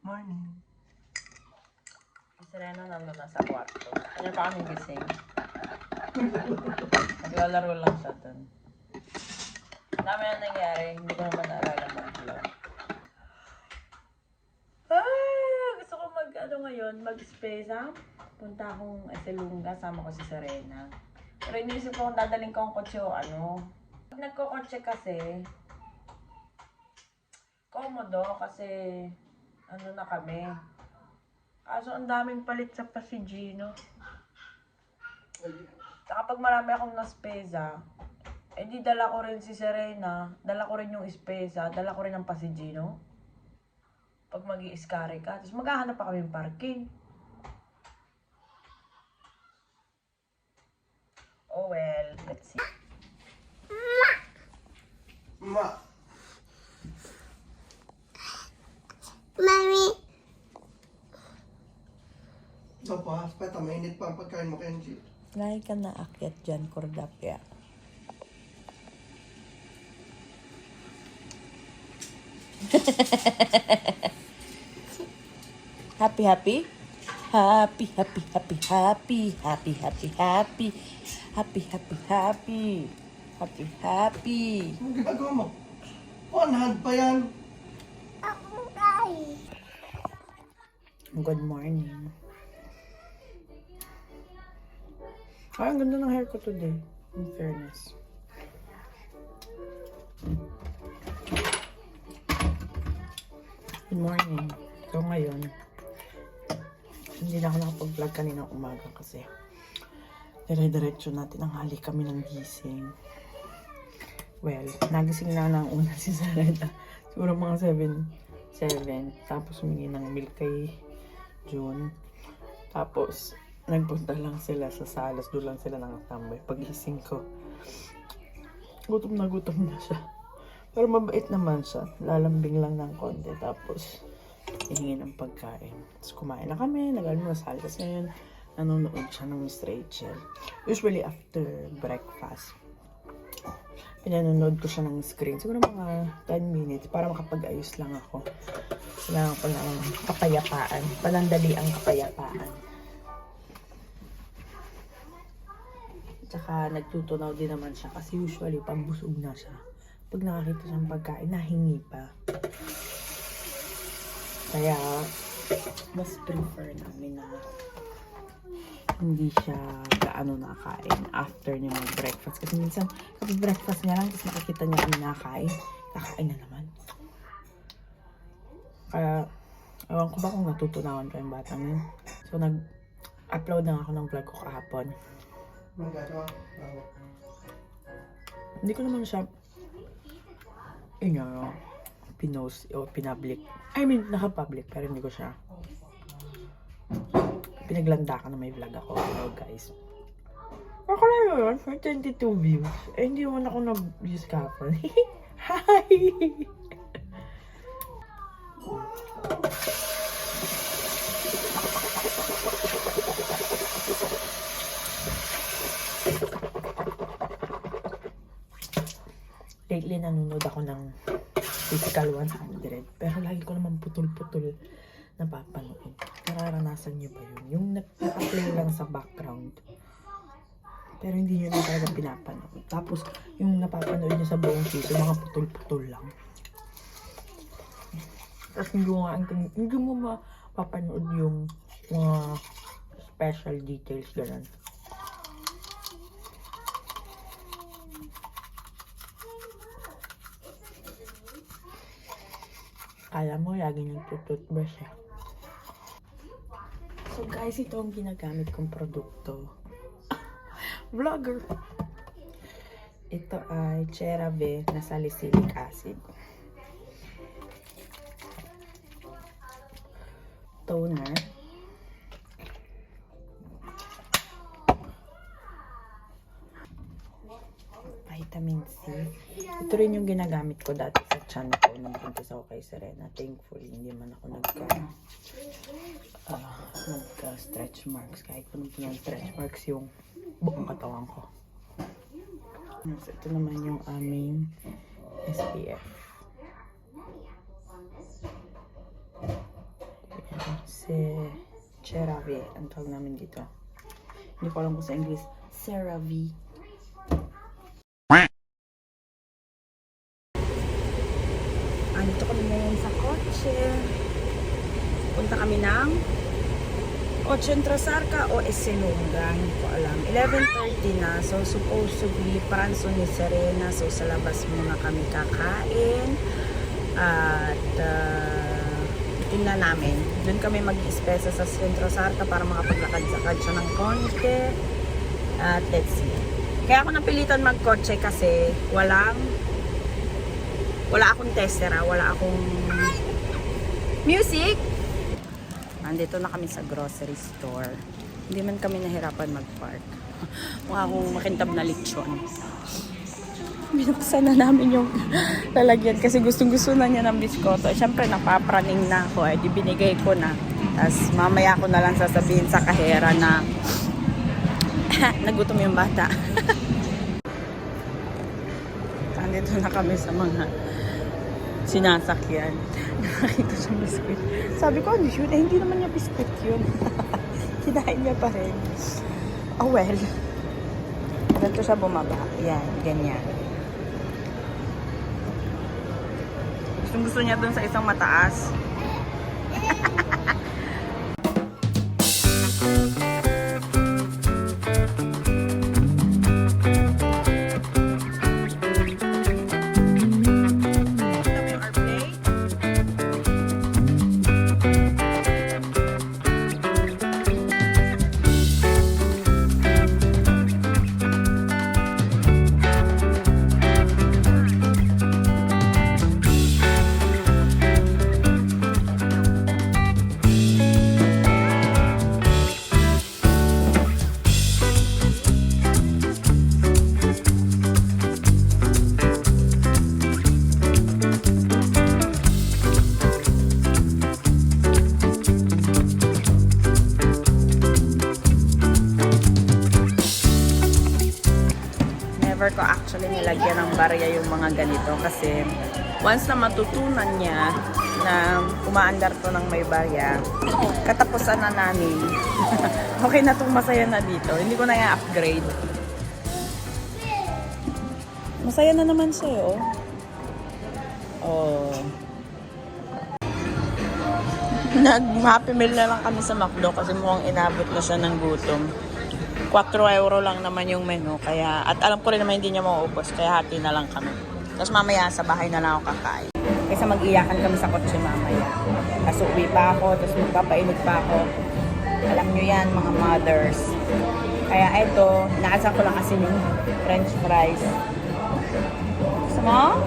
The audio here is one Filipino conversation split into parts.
Morning. Si Serena nandun na sa kwarto. Kanya pa kami gising. Naglalaro lang siya dun. Dami na nangyari, hindi ko naman naalala mag-vlog. Gusto ko mag-spesa. Punta akong Eselunga, sama ko si Serena. Pero iniisip ko kung dadaling ko ang kotse o ano. Pag nagkokotse kasi, komodo kasi ano na kami. Kaso ang daming palit sa Pasigino. Saka pag marami akong naspesa, di dala ko rin si Serena, dala ko rin yung Espesa, dala ko rin ang Pasigino. Pag mag-i-iskari ka, tapos maghahanap pa kami yung parking. Oh well, let's see. Ma! Mami, Ito pa, peta, mainit pa ang pagkain mo, Kenji. Lagi ka na akyat dyan, Cordapia. Happy, happy? Happy, happy, happy, happy, happy, happy, happy, happy, happy, happy, happy, happy. Anong ginagawa mo? One hand pa yan. ako guys. Good morning. Ay, ang ganda ng hair ko today. In fairness. Good morning. So ngayon, hindi na ako nakapag-vlog kaninang umaga kasi dire-diretso natin ang hali kami ng gising. Well, nagising na ng una si Sareda. Siguro mga 7. Tapos humingi ng milk kay June. Tapos, nagpunta lang sila sa salas. Doon lang sila nakatambay. Pagising ko, gutom na siya. Pero mabait naman siya. Lalambing lang ng konti. Tapos, hihingi ng pagkain. Tapos kumain na kami. Nag-almusal. Tapos ngayon, nanonood siya ng Miss Rachel. Usually after breakfast, pinanonood ko siya ng screen. Siguro mga 10 minutes para makapag-ayos lang ako. Kailangan ko ng kapayapaan. Palandali ang kapayapaan. Tsaka nagtutunaw din naman siya kasi usually pag busog na siya, pag nakakita siya ng pagkain, nahingi pa. Kaya mas prefer namin na hindi siya gaano nakain after niya mag-breakfast. Kasi minsan, kapag breakfast niya lang, tapos nakikita niya kami nakain, kakain na naman. Kaya, ewan ko ba kung natutunawan pa yung batang yun. So, nag-upload na ako ng vlog ko kahapon. Anong gagawa? Hindi ko naman siya pinost o pinablic. I mean, naka-public, pero hindi ko siya pinaglandakan na may vlog ako. Hello guys. Ako na yun, for 22 views. Eh, hindi naman ako nag-views kahapon. Hi! Lately, nanonood ako ng Physical 100. Pero lagi ko naman putol-putol napapanood. Nararanasan niyo ba yun? Yung naka-play lang sa background. Pero hindi niyo na talaga pinapanood. Tapos, yung napapanood niyo sa buong season, mga putol-putol lang. Tapos hindi mo mapapanood yung mga special details, ganun. Kala mo, lagi nagtututbrush siya. So guys, ito ang ginagamit kong produkto. Vlogger! Ito ay CeraVe na salicylic acid. Toner. Vitamin C. Ito rin yung ginagamit ko dati sa chan ko nung punta ako kay Serena. Thankfully, hindi man ako nagka-stretch marks. Kahit pa nung stretch marks yung buong katawan ko. So, ito naman yung aming SPF. CeraVe, ang tawag namin dito. Hindi ko alam kung sa English. CeraVe. Andito kami ngayon sa kotse. Punta kami ng o Centro Sarca o Esenunga, hindi ko alam. 11:30 na, so supposedly pranzo ni Serena, so sa labas muna kami kakain. At tingnan namin, doon kami mag-ispesa sa Centro Sarca para makapaglakad-lakad siya ng konti. At let's see. Kaya ako napilitan magkotse kasi wala akong testera, wala akong music. Andito na kami sa grocery store. Hindi man kami nahirapan mag-park. Mukha akong makintab na lechon. Binuksan na namin yung lalagyan kasi gustong-gusto na niya ng biskoto. Siyempre, napapraning na ako. Di binigay ko na. Tapos mamaya ko na lang sasabihin sa kahera na nagutom yung bata. Andito na kami sa mga sinasakyan. Nakakita siyang biskuit. Sabi ko, ano yun? Hindi naman niya biskuit yun. Kinain niya pa rin. Oh well. Ganito siya bumaba. Yan, ganyan. Gusto niya dun sa isang mataas. Never ko actually nilagyan ng barya yung mga ganito kasi once na matutunan niya na umaandar to ng may barya, katapusan na namin. Okay na itong masaya na dito. Hindi ko na i-upgrade. Masaya na naman siya, oh. Oh. Nag-happy meal na lang kami sa McDo kasi mukhang inabot na siya ng gutom. 4 euro lang naman yung menu. Kaya, at alam ko rin naman hindi niya mauubos. Kaya hati na lang kami. Tapos mamaya sa bahay na lang ako kakain. Kaysa mag-iyakan kami sa kotse mamaya. Tapos uwi pa ako. Tapos magpapainig pa ako. Alam nyo yan mga mothers. Kaya eto, nakasan ko lang kasi yung french fries. Gusto mo?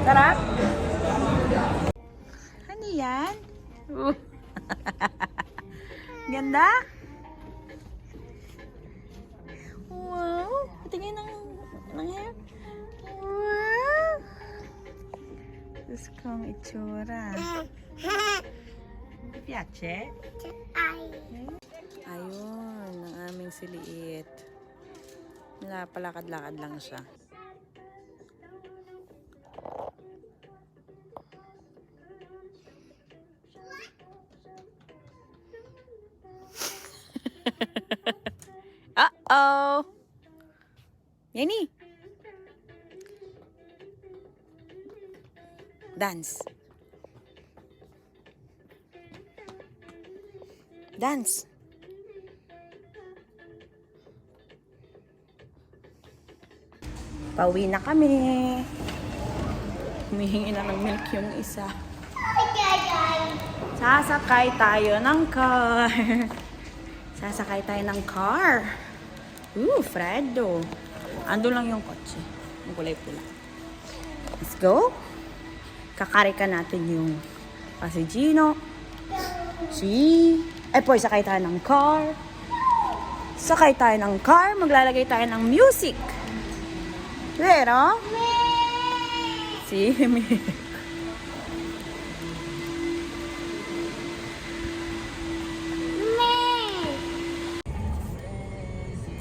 Sarap? Ano yan? Ganda? Wow! Patingin ng hair. Wow! Diyos kong itsura. Piace? Ayun, ang aming siliit. Palakad-lakad lang siya. Uh-oh! Yenny! Dance. Dance. Pauwi na kami. Humihingi na ng milk yung isa. Sasakay tayo ng car. Sasakay tayo ng car. Fredo. Ando lang yung kotse. Yung kulay pula. Let's go. Kakarika natin yung Passeggino. Poy, sakay tayo ng car. Sakay tayo ng car. Maglalagay tayo ng music. Pero,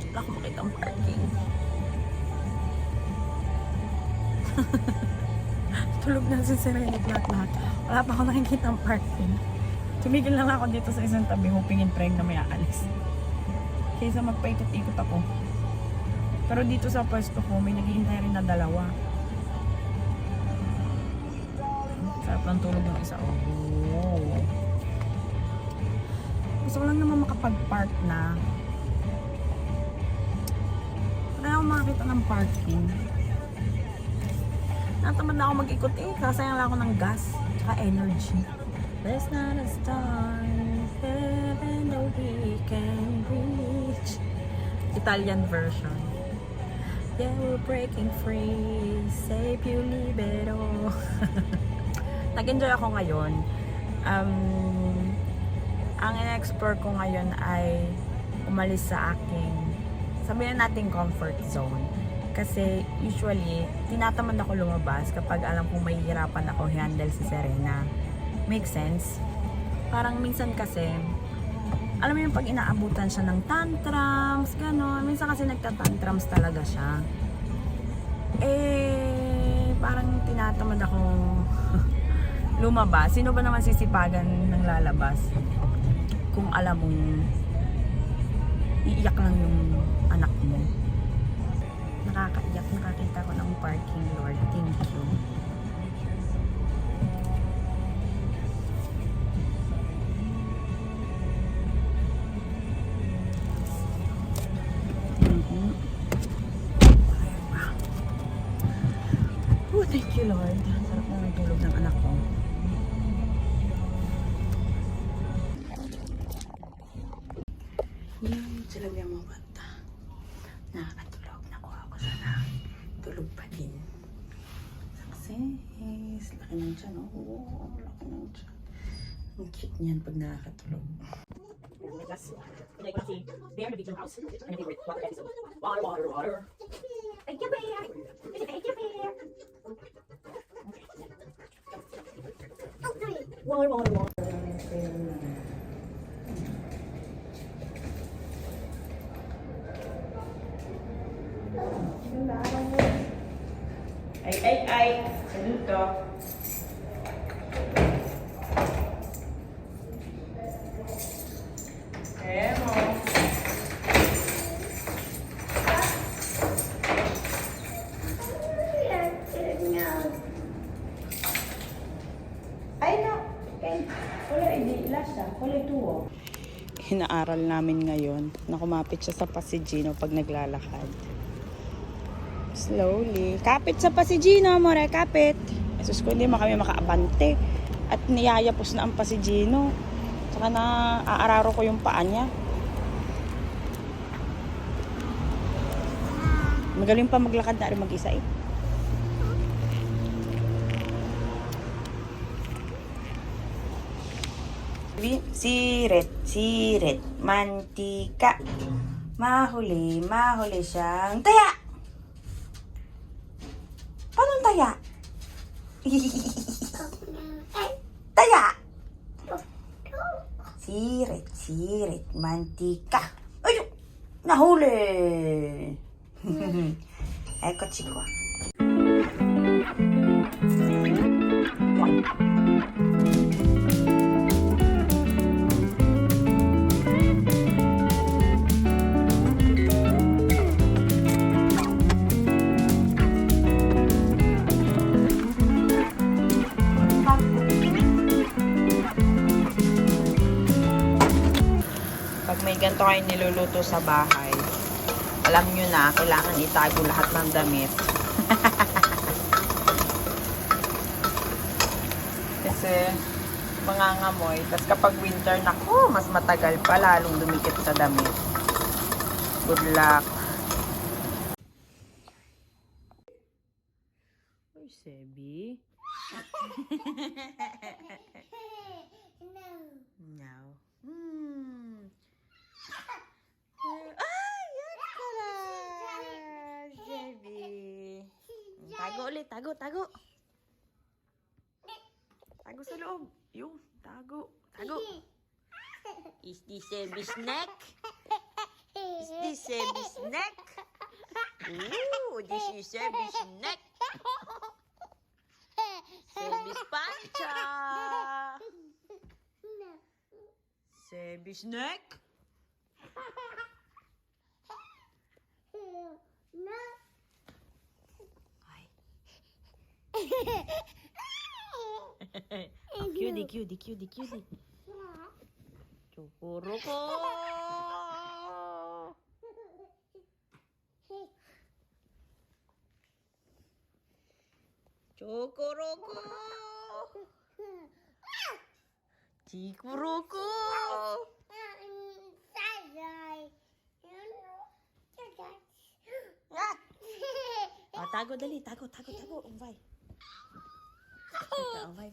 wala ko makita ang parking. tulog na si Serenit lahat. Wala pa ako nakikita ang parking. Tumigil lang ako dito sa isang tabi, hoping and praying na may aalis. Kaysa magpaikot-ikot ako. Pero dito sa pwesto ko, may naghihintay rin na dalawa. Sarap ng tulog ng isa. Oh. Gusto ko lang naman makapag-park na. Kaya ako makakita ng parking. Natamad na ako mag-ikot kasayang lang ako ng gas at energy. There's not a star in heaven that we can reach. Italian version. Yeah, we're breaking free. Save you, libero. Nag-enjoy ako ngayon. Ang in-explore ko ngayon ay umalis sa aking, sabihin natin, comfort zone. Kasi usually, tinatamad ako lumabas kapag alam kong mahihirapan ako handle si Serena. Make sense? Parang minsan kasi, alam mo yung pag inaabutan siya ng tantrums, gano'n. Minsan kasi nagtatantrums talaga siya. Parang tinatamad akong lumabas. Sino ba naman sisipagan ng lalabas? Kung alam mong iiyak lang yung anak mo. Nakakaiyak, nakakita ko ng parking, Lord. Thank you. Oh, thank you, Lord. Sarap na ng tulog ng anak ko. Yan, sila yung mga bata. Nakakatulog. Nakuha ko sana. Tulog pa din. Success. Laki ng tiyan. Oh, laki ng tiyan. Ang cute niyan pag nakakatulog. Water. Thank you, bear. Thank you, bear. Oh, sorry. Water. Ay. Saluto. Emo. Ay, no. Wala, hindi. Lasa. Wala tuwo. Hinaaral namin ngayon na kumapit siya sa Pasigino pag naglalakad. Slowly. Kapit sa Pasigino, more. Kapit. Jesus ko, hindi kami makaabante. At niyayapos na ang Pasigino. Saka na aararo ko yung paa niya. Magaling pa maglakad na rin mag-isa eh. Sirit, mantika. Mahuli siyang taya! Paano taya? Taya! Sirit, mantika. Ayun! Nahuli! Eko, chiko. Pag may ganito kayo niluluto sa bahay, alam nyo na, kailangan itago lahat ng damit. Kasi, mangangamoy. Tapos kapag winter, naku, mas matagal pa, lalong dumikit sa damit. Good luck. Uy, Sebi. No. Ay, yan pala. Sebi. Tago ulit, tago. Tago sa loob. Yung, tago. Is this Sebi's neck? Is this Sebi's neck? Ooh, this is Sebi's neck. Baby snake? No. Ay. Oh, cutie. Chukuroko. Chokoroko. Chikuroko. Ah, tago dali, tago. Umbay. Umbay.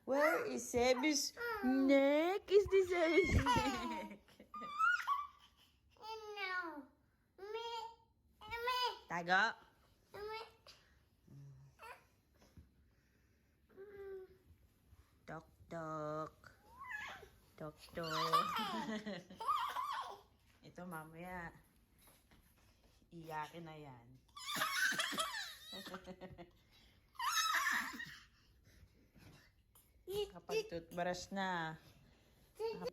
Where is Sebi's neck? Is this Sebi's neck? Tago. Tok. Ito mamaya. Iyakin na yan. Kapag toothbrush na.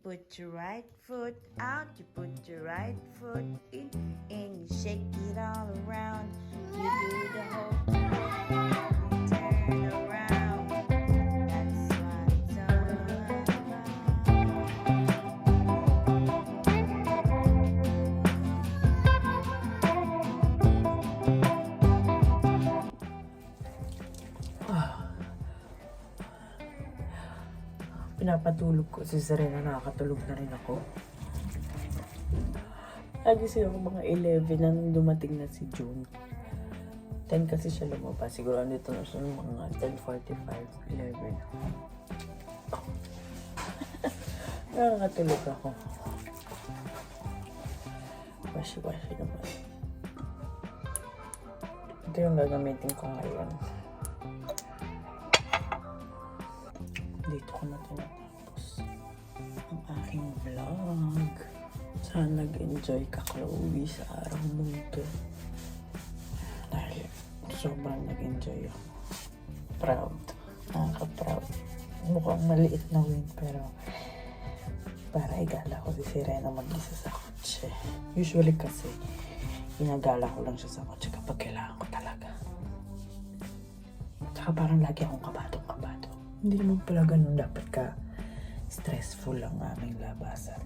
Put your right foot out, you put your right foot in, and you shake it all around. You do the whole thing, turn around. That's what it's all about. Pinapatulog ko si Serena, nakakatulog na rin ako. Nagising ako mga 11 nang dumating na si June. 10 kasi siya lumabas. Siguro andito na siya ng mga 10:45, 11. Nakakatulog ako. Washi naman. Ito yung gagamitin ko ngayon. Dito ko na tinatapos ang aking vlog. Sana nag-enjoy ka, Chloe, sa araw mo ito. Dahil sobrang nag-enjoy ako. Proud. Nakaka-proud. Mukhang maliit na win, pero para igala ko si Serena mag-isa sa kotse. Usually kasi, inagala ko lang siya sa kotse kapag kailangan ko talaga. Tsaka parang lagi akong kabado. Hindi naman pala ganun, dapat ka stressful ang aming labasan.